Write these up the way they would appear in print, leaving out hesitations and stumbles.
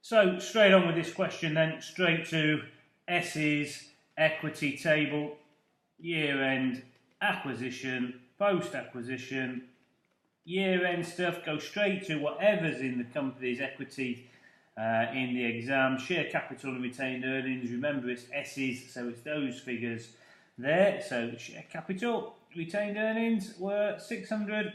So straight on with this question then, straight to S's equity table, year-end acquisition, post-acquisition, year-end stuff, go straight to whatever's in the company's equity in the exam, share capital and retained earnings. Remember it's S's, so it's those figures there. So share capital, retained earnings were 600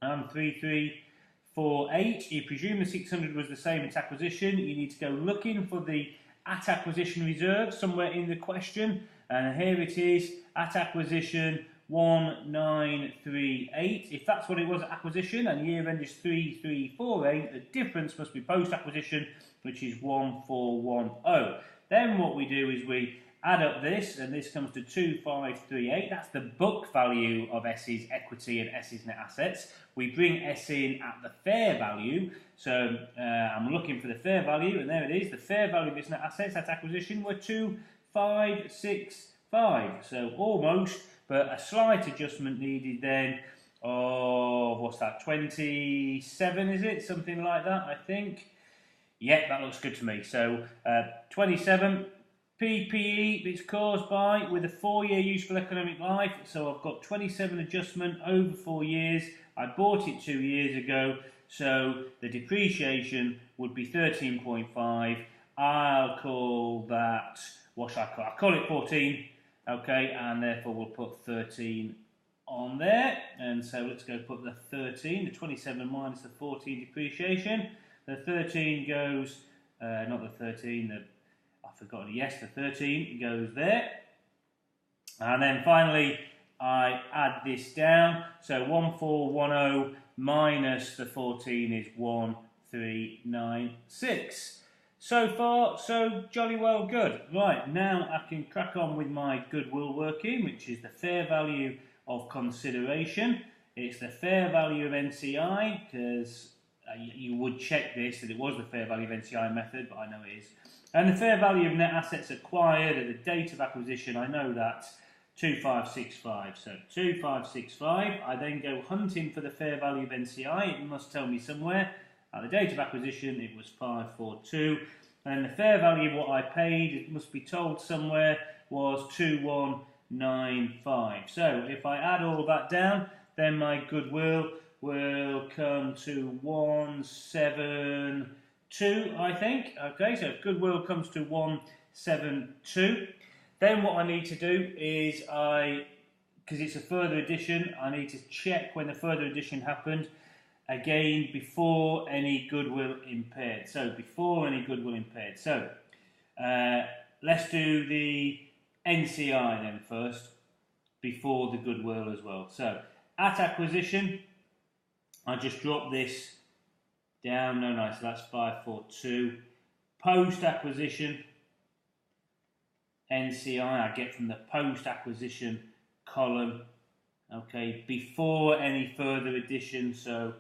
and 3348. You presume the 600 was the same at acquisition. You need to go looking for the at acquisition reserve somewhere in the question, and here it is at acquisition 1938. If that's what it was at acquisition and year end is 3348, the difference must be post acquisition, which is 1410. Then what we do is we add up this, and this comes to 2538. That's the book value of S's equity and S's net assets. We bring S in at the fair value, so I'm looking for the fair value, and there it is. The fair value of its net assets at acquisition were 2565. So almost, but a slight adjustment needed then of, what's that, 27 is it? Something like that, I think. Yeah, that looks good to me. So 27. PPE, it's caused by, with a 4-year useful economic life, so I've got 27 adjustment over 4 years. I bought it 2 years ago, so the depreciation would be 13.5. I'll call that, what should I call it? I'll call it 14, okay, and therefore we'll put 13 on there. And so let's go put the 13, the 27 minus the 14 depreciation. The 13 goes, not the 13, I've forgotten, yes, the 13 goes there. And then finally, I add this down. So 1410 minus the 14 is 1396. So far, so jolly well good. Right, now I can crack on with my goodwill working, which is the fair value of consideration. It's the fair value of NCI, because you would check this, that it was the fair value of NCI method, but I know it is. And the fair value of net assets acquired at the date of acquisition, I know that's 2565. So 2565, I then go hunting for the fair value of NCI. It must tell me somewhere. At the date of acquisition, it was 542. And the fair value of what I paid, it must be told somewhere, was 2195. So if I add all that down, then my goodwill will come to 172, I think. Okay, so if goodwill comes to 172, then what I need to do is because it's a further addition, I need to check when the further addition happened, again, before any goodwill impaired. So before any goodwill impaired. So let's do the NCI then first, before the goodwill as well. So at acquisition, I just drop this down, so that's 542. Post-acquisition, NCI, I get from the post-acquisition column, okay, before any further addition, so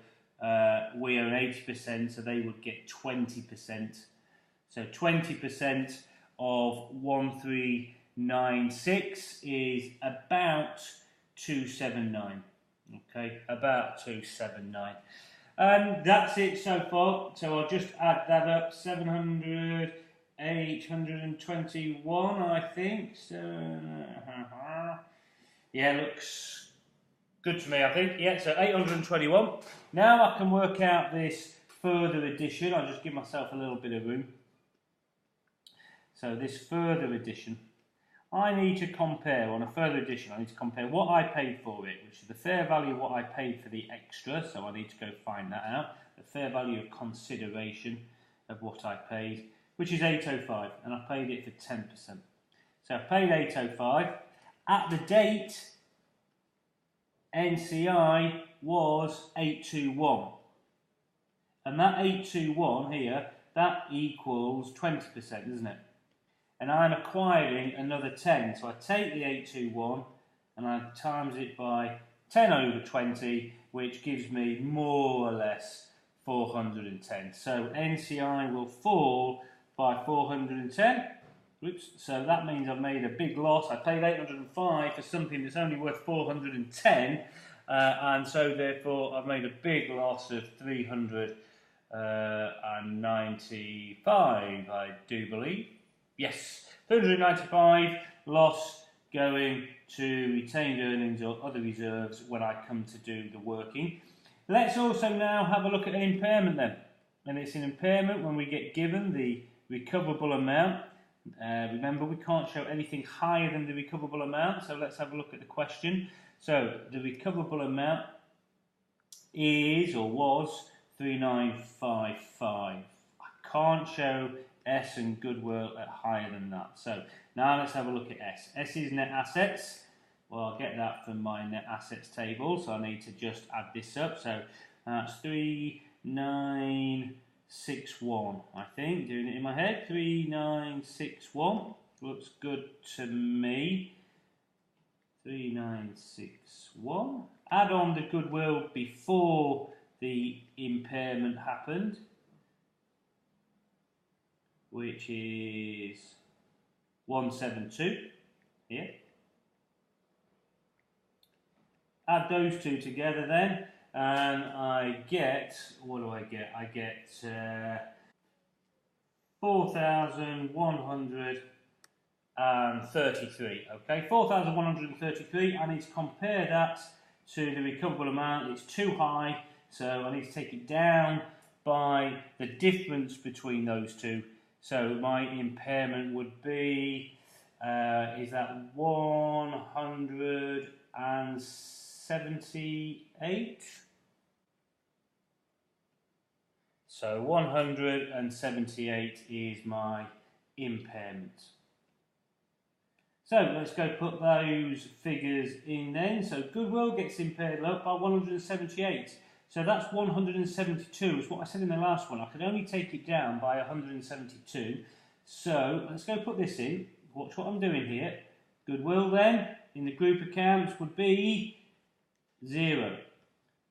we own 80%, so they would get 20%. So 20% of 1396 is about 279. Okay, about 279. And that's it so far. So I'll just add that up. 700, 821, I think. So, yeah, looks good to me, I think. Yeah, so 821. Now I can work out this further addition. I'll just give myself a little bit of room. So this further addition, I need to compare, on a further addition, I need to compare what I paid for it, which is the fair value of what I paid for the extra, so I need to go find that out. The fair value of consideration of what I paid, which is 805, and I paid it for 10%. So I paid 805. At the date, NCI was 821. And that 821 here, that equals 20%, isn't it? And I'm acquiring another 10. So I take the 821 and I times it by 10 over 20, which gives me more or less 410. So NCI will fall by 410. Oops. So that means I've made a big loss. I paid 805 for something that's only worth 410. And so therefore I've made a big loss of 390 395, I do believe. Yes, 395 loss going to retained earnings or other reserves when I come to do the working. Let's also now have a look at an impairment then. And it's an impairment when we get given the recoverable amount. Remember, we can't show anything higher than the recoverable amount, so let's have a look at the question. So the recoverable amount is or was 3955. I can't show S and goodwill at higher than that. So now let's have a look at S. S is net assets. Well, I'll get that from my net assets table, so I need to just add this up. So that's 3961, I think, doing it in my head. 3961 looks good to me. 3961. Add on the goodwill before the impairment happened, which is 172 here. Add those two together then, and I get, what do I get? I get 4,133. Okay, 4,133. I need to compare that to the recoverable amount. It's too high, so I need to take it down by the difference between those two. So my impairment would be, is that 178? So 178 is my impairment. So let's go put those figures in then. So goodwill gets impaired by 178. So that's 172, is what I said in the last one. I could only take it down by 172. So let's go put this in. Watch what I'm doing here. Goodwill then, in the group accounts, would be 0,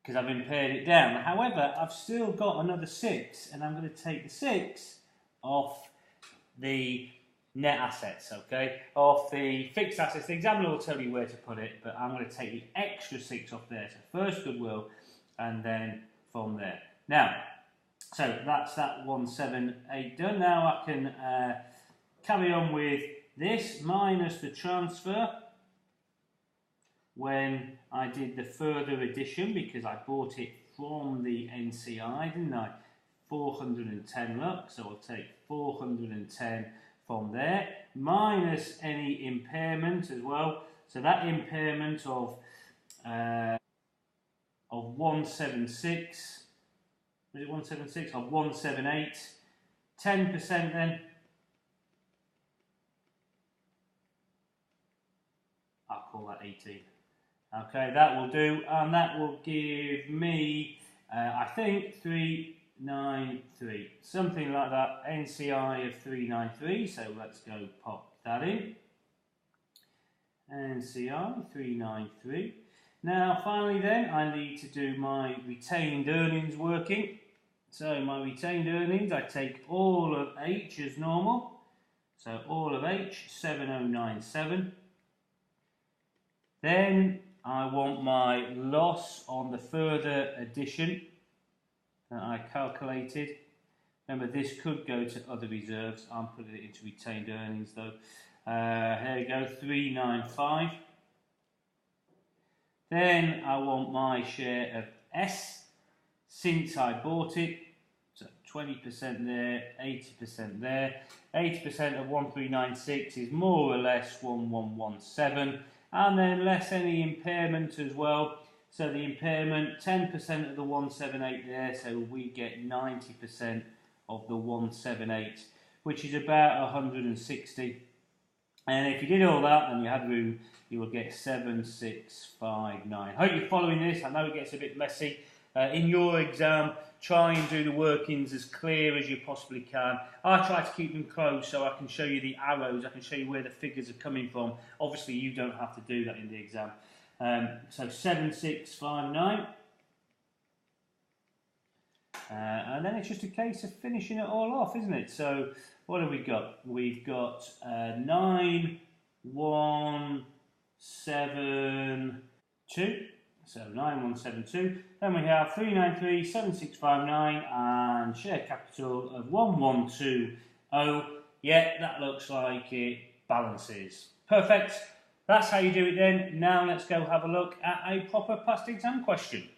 because I've impaired it down. However, I've still got another 6, and I'm going to take the 6 off the net assets, okay? Off the fixed assets. The examiner will tell you where to put it, but I'm going to take the extra 6 off there. So first goodwill, and then from there. Now, so that's that 178 done. Now I can carry on with this minus the transfer when I did the further addition, because I bought it from the NCI, didn't I? 410 look, so I'll take 410 from there, minus any impairment as well. So that impairment of 176, was it 176? Of 178, 10% then. I'll call that 18. Okay, that will do, and that will give me, I think, 393, something like that, NCI of 393, so let's go pop that in. NCI 393. Now, finally then, I need to do my retained earnings working. So my retained earnings, I take all of H as normal. So all of H, 7097. Then I want my loss on the further addition that I calculated. Remember, this could go to other reserves. I'm putting it into retained earnings though. Here we go, 395. Then I want my share of S since I bought it. So 20% there, 80% there. 80% of 1396 is more or less 1117. And then less any impairment as well. So the impairment, 10% of the 178 there, so we get 90% of the 178, which is about 160. And if you did all that and you had room, you will get 7659. Hope you're following this. I know it gets a bit messy. In your exam, try and do the workings as clear as you possibly can. I try to keep them close so I can show you the arrows, I can show you where the figures are coming from. Obviously, you don't have to do that in the exam. So 7659. And then it's just a case of finishing it all off, isn't it? So what have we got? We've got 9172. So 9172. Then we have 3937659 and share capital of 1120. Yeah, that looks like it balances. Perfect. That's how you do it then. Now let's go have a look at a proper past exam question.